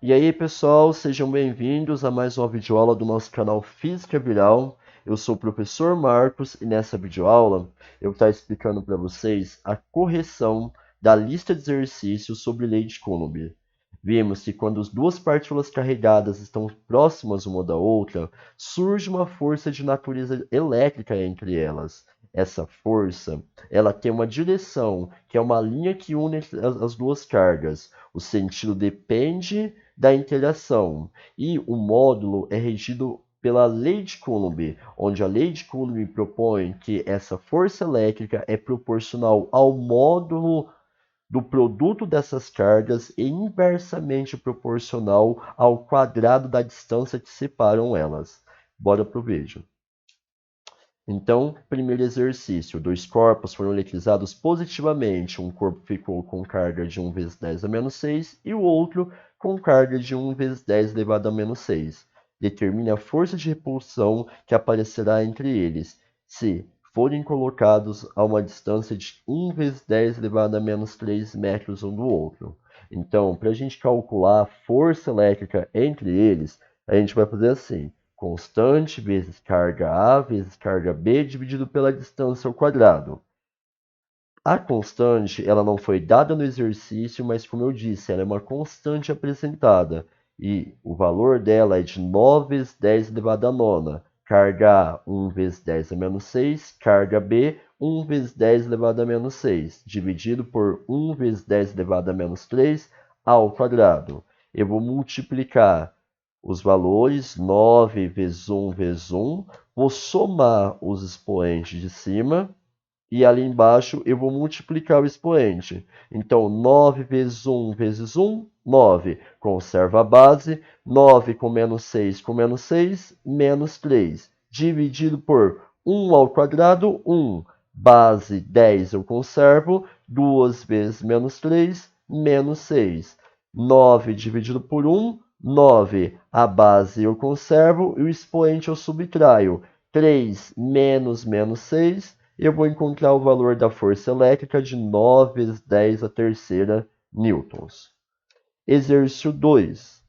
E aí, pessoal, sejam bem-vindos a mais uma videoaula do nosso canal Física Viral. Eu sou o professor Marcos e nessa videoaula eu vou estar explicando para vocês a correção da lista de exercícios sobre lei de Coulomb. Vimos que quando as duas partículas carregadas estão próximas uma da outra, surge uma força de natureza elétrica entre elas. Essa força, ela tem uma direção, que é uma linha que une as duas cargas. O sentido depende da interação. E o módulo é regido pela lei de Coulomb, onde a lei de Coulomb propõe que essa força elétrica é proporcional ao módulo do produto dessas cargas e inversamente proporcional ao quadrado da distância que separam elas. Bora pro vídeo. Então, primeiro exercício, dois corpos foram eletrizados positivamente. Um corpo ficou com carga de 1 vezes 10 a menos 6 e o outro com carga de 1 vezes 10 elevado a menos 6. Determine a força de repulsão que aparecerá entre eles, se forem colocados a uma distância de 1 vezes 10 elevado a menos 3 metros um do outro. Então, para a gente calcular a força elétrica entre eles, a gente vai fazer assim. Constante vezes carga A vezes carga B dividido pela distância ao quadrado. A constante ela não foi dada no exercício, mas como eu disse, ela é uma constante apresentada. E o valor dela é de 9 vezes 10 elevado a nona. Carga A, 1 vezes 10 a menos 6. Carga B, 1 vezes 10 elevado a menos 6. Dividido por 1 vezes 10 elevado a menos 3 ao quadrado. Eu vou multiplicar os valores, 9 vezes 1 vezes 1, vou somar os expoentes de cima e ali embaixo eu vou multiplicar o expoente. Então, 9 vezes 1 vezes 1, 9. Conserva a base, 9 com menos 6, menos 3. Dividido por 1 ao quadrado, 1. Base 10 eu conservo, 2 vezes menos 3, menos 6. 9 dividido por 1, 9. A base eu conservo e o expoente eu subtraio. 3 menos 6, eu vou encontrar o valor da força elétrica de 9 vezes 10 a terceira newtons. Exercício 2.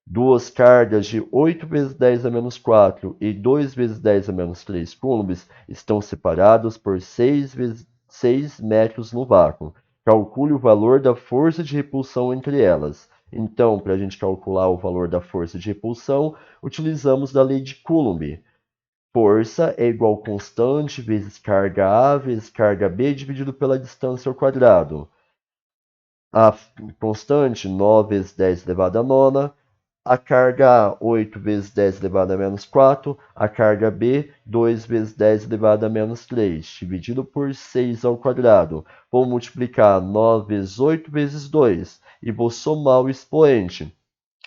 Duas cargas de 8 vezes 10 a menos 4 e 2 vezes 10 a menos 3 coulombs estão separadas por 6 vezes 6 metros no vácuo. Calcule o valor da força de repulsão entre elas. Então, para a gente calcular o valor da força de repulsão, utilizamos da lei de Coulomb. Força é igual a constante vezes carga A vezes carga B dividido pela distância ao quadrado. A constante, 9 vezes 10 elevado a nona. A carga A, 8 vezes 10 elevado a menos 4. A carga B, 2 vezes 10 elevado a menos 3, dividido por 6 ao quadrado. Vou multiplicar 9 vezes 8 vezes 2 e vou somar o expoente.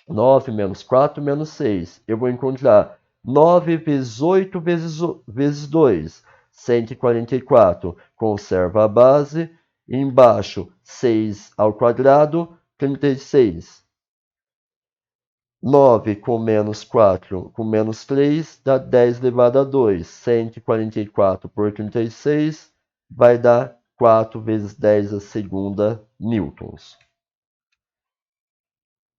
9 menos 4 menos 6. Eu vou encontrar 9 vezes 8 vezes 2, 144. Conserva a base. Embaixo, 6 ao quadrado, 36. 9 com menos 4 com menos 3 dá 10 elevado a 2. 144 por 36 vai dar 4 vezes 10 a segunda newtons.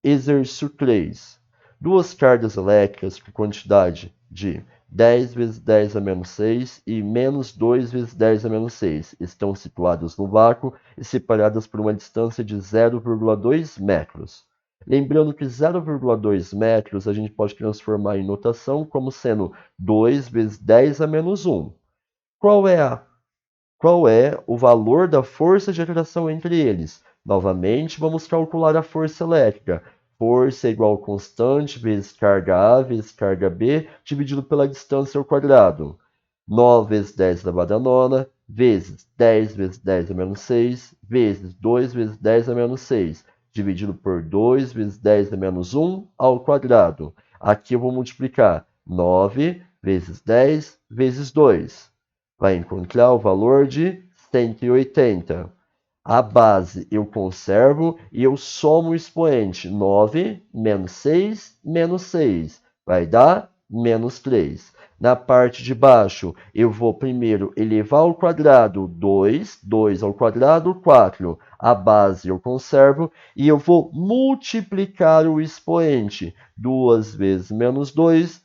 Exercício 3. Duas cargas elétricas com quantidade de 10 vezes 10 a menos 6 e menos 2 vezes 10 a menos 6 estão situadas no vácuo e separadas por uma distância de 0,2 metros. Lembrando que 0,2 metros a gente pode transformar em notação como sendo 2 vezes 10 a menos 1. Qual é o valor da força de atração entre eles? Novamente, vamos calcular a força elétrica. Força é igual a constante vezes carga A vezes carga B dividido pela distância ao quadrado. 9 vezes 10 elevado a nona, vezes 10 vezes 10 a menos 6, vezes 2 vezes 10 a menos 6, dividido por 2 vezes 10 a menos 1 ao quadrado. Aqui eu vou multiplicar 9 vezes 10 vezes 2. Vai encontrar o valor de 180. A base eu conservo e eu somo o expoente. 9 menos 6 menos 6 vai dar menos 3. Na parte de baixo, eu vou primeiro elevar ao quadrado 2, 2 ao quadrado, 4. A base eu conservo e eu vou multiplicar o expoente. 2 vezes menos 2,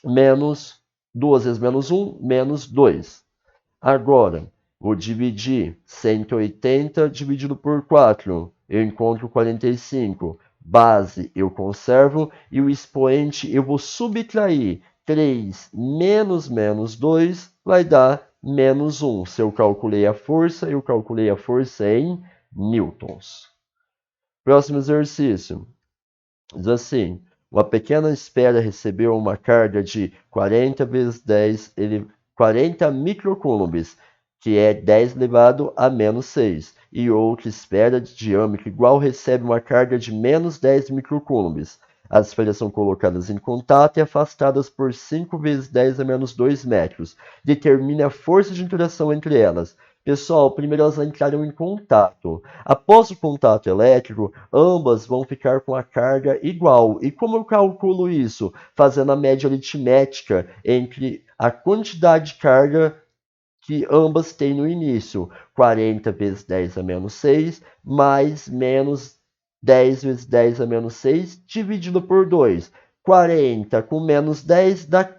menos 2 vezes menos 1, menos 2. Agora, vou dividir 180 dividido por 4. Eu encontro 45. Base eu conservo e o expoente eu vou subtrair. 3 menos menos 2 vai dar menos 1. Se eu calculei a força, eu calculei a força em newtons. Próximo exercício. Diz assim, uma pequena esfera recebeu uma carga de 40 vezes 10, 40 microcoulombs, que é 10 elevado a menos 6, e outra esfera de diâmetro igual recebe uma carga de menos 10 microcoulombs. As esferas são colocadas em contato e afastadas por 5 vezes 10 a menos 2 metros. Determine a força de interação entre elas. Pessoal, primeiro elas entraram em contato. Após o contato elétrico, ambas vão ficar com a carga igual. E como eu calculo isso? Fazendo a média aritmética entre a quantidade de carga que ambas têm no início. 40 vezes 10 a menos 6, mais menos 10 vezes 10 a menos 6, dividido por 2. 40 com menos 10 dá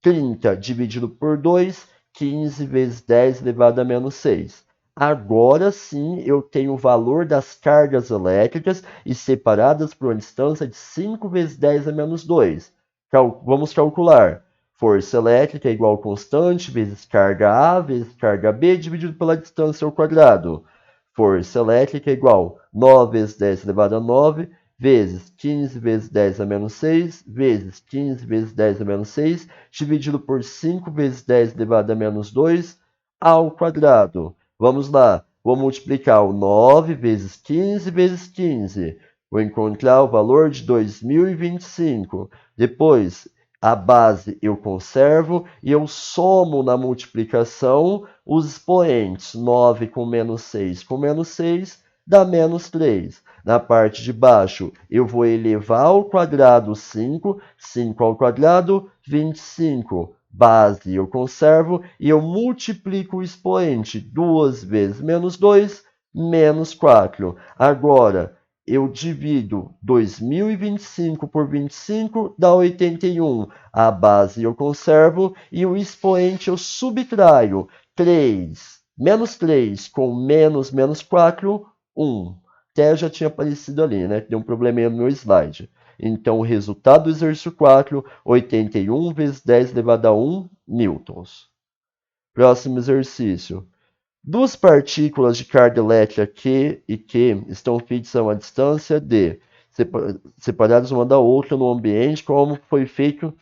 30 dividido por 2, 15 vezes 10 elevado a menos 6. Agora sim eu tenho o valor das cargas elétricas e separadas por uma distância de 5 vezes 10 a menos 2. Vamos calcular. Força elétrica é igual a constante vezes carga A vezes carga B dividido pela distância ao quadrado. Força elétrica é igual a 9 vezes 10 elevado a 9 vezes 15 vezes 10 a menos 6, vezes 15 vezes 10 a menos 6, dividido por 5 vezes 10 elevado a menos 2, ao quadrado. Vamos lá, vou multiplicar o 9 vezes 15 vezes 15. Vou encontrar o valor de 2025. Depois, a base eu conservo e eu somo na multiplicação os expoentes. 9 com menos 6 dá menos 3. Na parte de baixo, eu vou elevar ao quadrado 5, 5 ao quadrado, 25. Base eu conservo e eu multiplico o expoente. 2 vezes menos 2, menos 4. Agora, eu divido 2025 por 25, dá 81. A base eu conservo e o expoente eu subtraio. 3, menos 3 com menos 4, 1. Até já tinha aparecido ali, né? Deu um probleminha no meu slide. Então, o resultado do exercício 4, 81 vezes 10 elevado a 1 newtons. Próximo exercício. Duas partículas de carga elétrica Q e Q estão fixas a uma distância D, separadas uma da outra no ambiente, como foi feito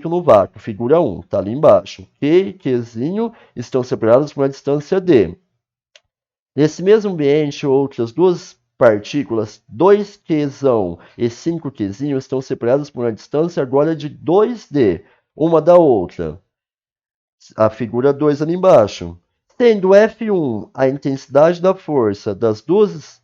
no vácuo, figura 1, está ali embaixo. Q e Qzinho estão separados por uma distância D. Nesse mesmo ambiente, outras duas partículas, 2Qzão e 5Qzinho, estão separadas por uma distância agora de 2D, uma da outra. A figura 2 ali embaixo. Tendo F1 a intensidade da força das duas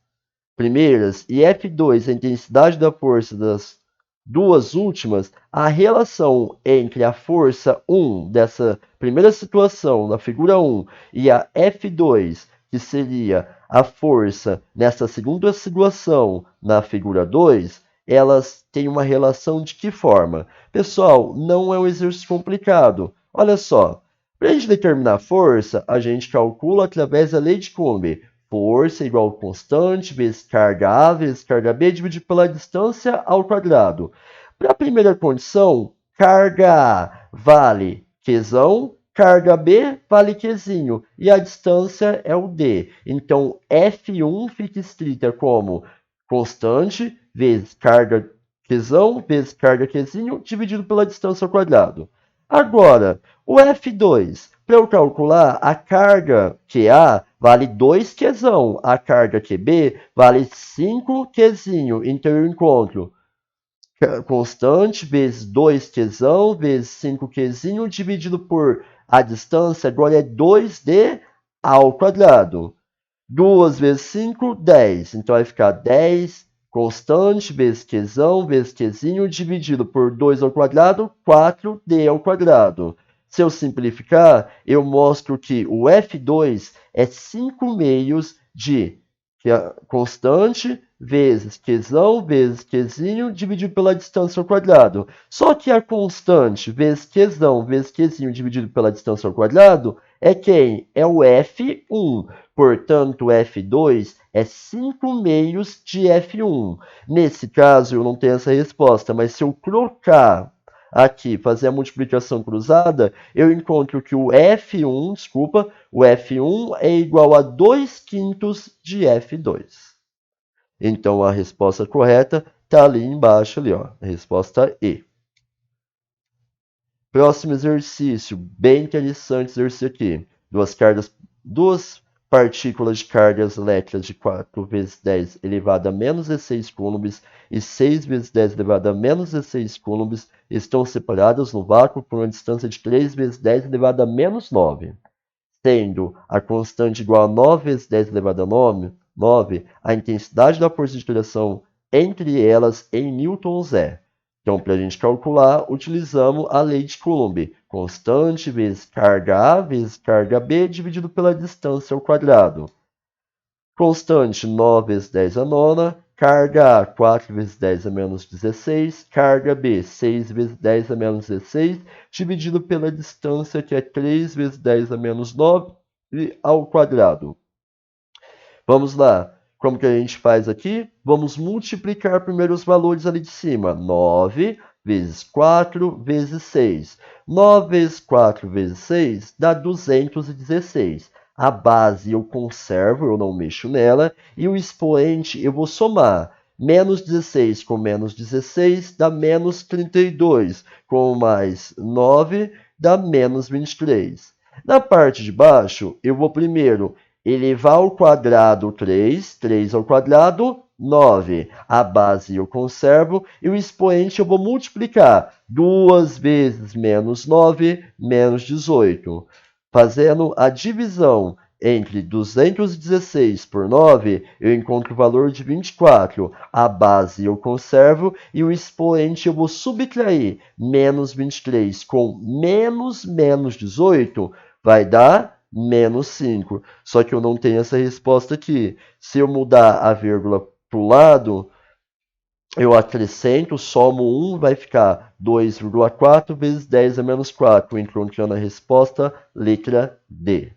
primeiras e F2 a intensidade da força das duas últimas, a relação entre a força 1 dessa primeira situação, na figura 1, e a F2, que seria a força nessa segunda situação, na figura 2, elas têm uma relação de que forma? Pessoal, não é um exercício complicado. Olha só, para a gente determinar a força, a gente calcula através da lei de Coulomb. Força é igual a constante vezes carga A vezes carga B dividido pela distância ao quadrado. Para a primeira condição, carga A vale Qzão, carga B vale Qzinho, e a distância é o D. Então, F1 fica escrita como constante vezes carga Qzão vezes carga Qzinho dividido pela distância ao quadrado. Agora, o F2, para eu calcular, a carga QA vale 2Qzão, a carga QB vale 5Qzinho. Então, eu encontro constante vezes 2Qzão vezes 5Qzinho dividido por a distância, agora é 2D ao quadrado. 2 vezes 5, 10. Então, vai ficar 10 Constante vezes Qzão vezes Qzinho dividido por 2 ao quadrado, 4D ao quadrado. Se eu simplificar, eu mostro que o F2 é 5 meios de constante vezes Qzão vezes Qzinho dividido pela distância ao quadrado. Só que a constante vezes Qzão vezes Qzinho dividido pela distância ao quadrado é quem? É o F1. Portanto, F2 é 5 meios de F1. Nesse caso, eu não tenho essa resposta, mas se eu trocar aqui, fazer a multiplicação cruzada, eu encontro que o F1, desculpa, o F1 é igual a 2 quintos de F2. Então, a resposta correta está ali embaixo, ali, ó, a resposta E. Próximo exercício, bem interessante exercício aqui. Duas partículas de cargas elétricas de 4 vezes 10 elevado a menos 16 coulombs e 6 vezes 10 elevado a menos 16 coulombs estão separadas no vácuo por uma distância de 3 vezes 10 elevado a menos 9. Sendo a constante igual a 9 vezes 10 elevado a 9, a intensidade da força de atração entre elas em newtons é. Então, para a gente calcular, utilizamos a lei de Coulomb. Constante vezes carga A vezes carga B dividido pela distância ao quadrado. Constante 9 vezes 10 a nona. Carga A 4 vezes 10 a menos 16. Carga B 6 vezes 10 a menos 16. Dividido pela distância que é 3 vezes 10 a menos 9 ao quadrado. Vamos lá. Como que a gente faz aqui? Vamos multiplicar primeiro os valores ali de cima. 9 vezes 4 vezes 6. 9 vezes 4 vezes 6 dá 216. A base eu conservo, eu não mexo nela. E o expoente eu vou somar. Menos 16 com menos 16 dá menos 32. Com mais 9 dá menos 23. Na parte de baixo, eu vou primeiro elevar ao quadrado 3 ao quadrado 9. A base eu conservo e o expoente eu vou multiplicar 2 vezes menos 9, menos 18. Fazendo a divisão entre 216 por 9, eu encontro o valor de 24. A base eu conservo e o expoente eu vou subtrair menos 23 com menos 18, vai dar menos 5. Só que eu não tenho essa resposta aqui. Se eu mudar a vírgula para o lado, eu acrescento, somo 1, vai ficar 2,4 vezes 10 a menos 4, encontrando a resposta, letra D.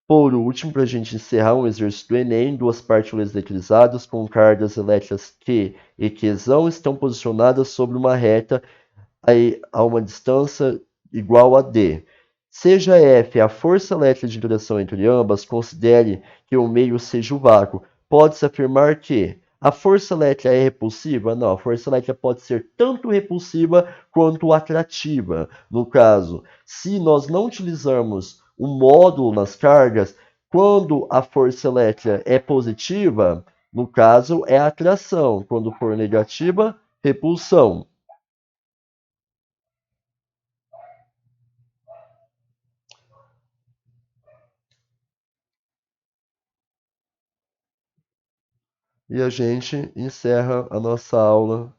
Por último, para a gente encerrar um exercício do Enem, duas partículas eletrizadas com cargas elétricas Q e Qzão estão posicionadas sobre uma reta a uma distância igual a D. Seja F a força elétrica de interação entre ambas, considere que o meio seja o vácuo. Pode-se afirmar que a força elétrica é repulsiva? Não, a força elétrica pode ser tanto repulsiva quanto atrativa. No caso, se nós não utilizarmos o módulo nas cargas, quando a força elétrica é positiva, no caso é atração, quando for negativa, repulsão. E a gente encerra a nossa aula